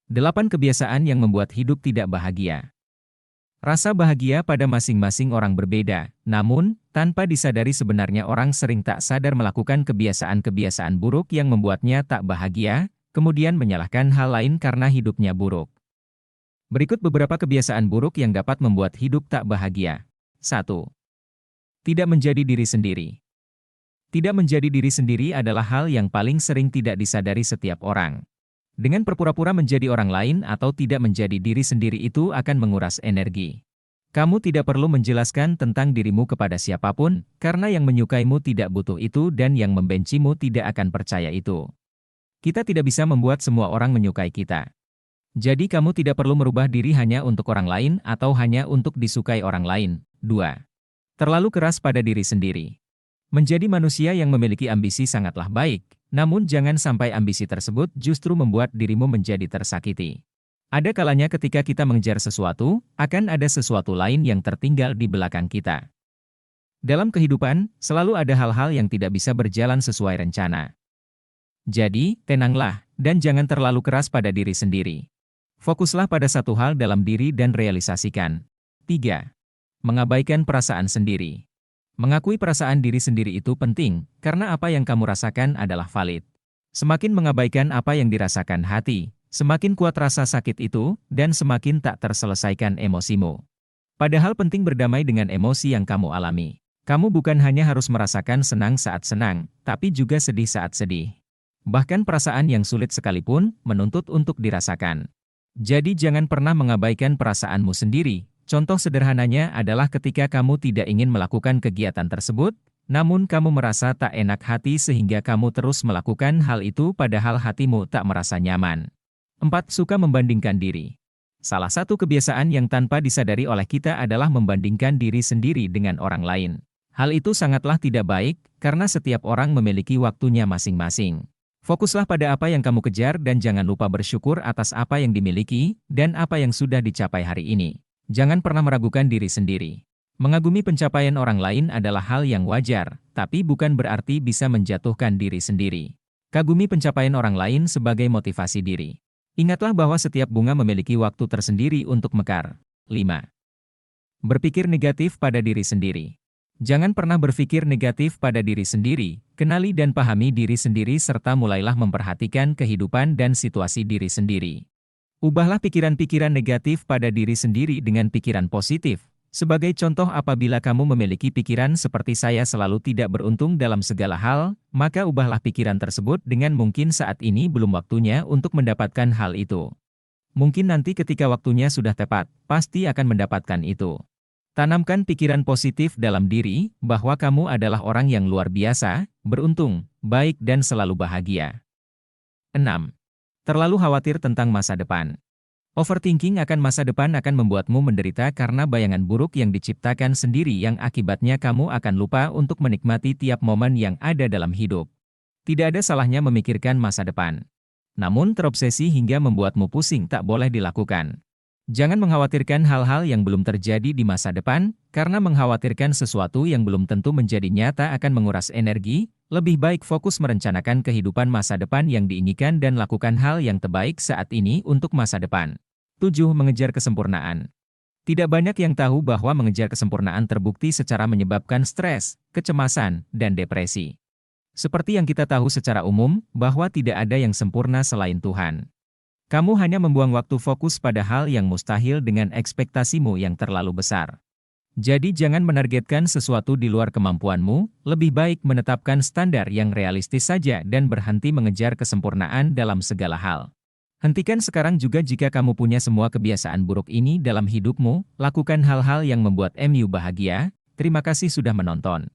8 kebiasaan yang membuat hidup tidak bahagia. Rasa bahagia pada masing-masing orang berbeda, namun, tanpa disadari sebenarnya orang sering tak sadar melakukan kebiasaan-kebiasaan buruk yang membuatnya tak bahagia, kemudian menyalahkan hal lain karena hidupnya buruk. Berikut beberapa kebiasaan buruk yang dapat membuat hidup tak bahagia. 1. Tidak menjadi diri sendiri. Tidak menjadi diri sendiri adalah hal yang paling sering tidak disadari setiap orang. Dengan berpura-pura menjadi orang lain atau tidak menjadi diri sendiri itu akan menguras energi. Kamu tidak perlu menjelaskan tentang dirimu kepada siapapun, karena yang menyukaimu tidak butuh itu dan yang membencimu tidak akan percaya itu. Kita tidak bisa membuat semua orang menyukai kita. Jadi kamu tidak perlu merubah diri hanya untuk orang lain atau hanya untuk disukai orang lain. 2. Terlalu keras pada diri sendiri. Menjadi manusia yang memiliki ambisi sangatlah baik, namun jangan sampai ambisi tersebut justru membuat dirimu menjadi tersakiti. Ada kalanya ketika kita mengejar sesuatu, akan ada sesuatu lain yang tertinggal di belakang kita. Dalam kehidupan, selalu ada hal-hal yang tidak bisa berjalan sesuai rencana. Jadi, tenanglah, dan jangan terlalu keras pada diri sendiri. Fokuslah pada satu hal dalam diri dan realisasikan. 3. Mengabaikan perasaan sendiri. Mengakui perasaan diri sendiri itu penting, karena apa yang kamu rasakan adalah valid. Semakin mengabaikan apa yang dirasakan hati, semakin kuat rasa sakit itu, dan semakin tak terselesaikan emosimu. Padahal penting berdamai dengan emosi yang kamu alami. Kamu bukan hanya harus merasakan senang saat senang, tapi juga sedih saat sedih. Bahkan perasaan yang sulit sekalipun, menuntut untuk dirasakan. Jadi jangan pernah mengabaikan perasaanmu sendiri. Contoh sederhananya adalah ketika kamu tidak ingin melakukan kegiatan tersebut, namun kamu merasa tak enak hati sehingga kamu terus melakukan hal itu padahal hatimu tak merasa nyaman. 4. Suka membandingkan diri. Salah satu kebiasaan yang tanpa disadari oleh kita adalah membandingkan diri sendiri dengan orang lain. Hal itu sangatlah tidak baik, karena setiap orang memiliki waktunya masing-masing. Fokuslah pada apa yang kamu kejar dan jangan lupa bersyukur atas apa yang dimiliki dan apa yang sudah dicapai hari ini. Jangan pernah meragukan diri sendiri. Mengagumi pencapaian orang lain adalah hal yang wajar, tapi bukan berarti bisa menjatuhkan diri sendiri. Kagumi pencapaian orang lain sebagai motivasi diri. Ingatlah bahwa setiap bunga memiliki waktu tersendiri untuk mekar. 5. Berpikir negatif pada diri sendiri. Jangan pernah berpikir negatif pada diri sendiri, kenali dan pahami diri sendiri serta mulailah memperhatikan kehidupan dan situasi diri sendiri. Ubahlah pikiran-pikiran negatif pada diri sendiri dengan pikiran positif. Sebagai contoh, apabila kamu memiliki pikiran seperti saya selalu tidak beruntung dalam segala hal, maka ubahlah pikiran tersebut dengan mungkin saat ini belum waktunya untuk mendapatkan hal itu. Mungkin nanti ketika waktunya sudah tepat, pasti akan mendapatkan itu. Tanamkan pikiran positif dalam diri, bahwa kamu adalah orang yang luar biasa, beruntung, baik dan selalu bahagia. 6. Terlalu khawatir tentang masa depan. Overthinking akan masa depan akan membuatmu menderita karena bayangan buruk yang diciptakan sendiri yang akibatnya kamu akan lupa untuk menikmati tiap momen yang ada dalam hidup. Tidak ada salahnya memikirkan masa depan. Namun terobsesi hingga membuatmu pusing tak boleh dilakukan. Jangan mengkhawatirkan hal-hal yang belum terjadi di masa depan, karena mengkhawatirkan sesuatu yang belum tentu menjadi nyata akan menguras energi. Lebih baik fokus merencanakan kehidupan masa depan yang diinginkan dan lakukan hal yang terbaik saat ini untuk masa depan. 7. Mengejar kesempurnaan. Tidak banyak yang tahu bahwa mengejar kesempurnaan terbukti secara menyebabkan stres, kecemasan, dan depresi. Seperti yang kita tahu secara umum, bahwa tidak ada yang sempurna selain Tuhan. Kamu hanya membuang waktu fokus pada hal yang mustahil dengan ekspektasimu yang terlalu besar. Jadi jangan menargetkan sesuatu di luar kemampuanmu, lebih baik menetapkan standar yang realistis saja dan berhenti mengejar kesempurnaan dalam segala hal. Hentikan sekarang juga jika kamu punya semua kebiasaan buruk ini dalam hidupmu, lakukan hal-hal yang membuatmu bahagia. Terima kasih sudah menonton.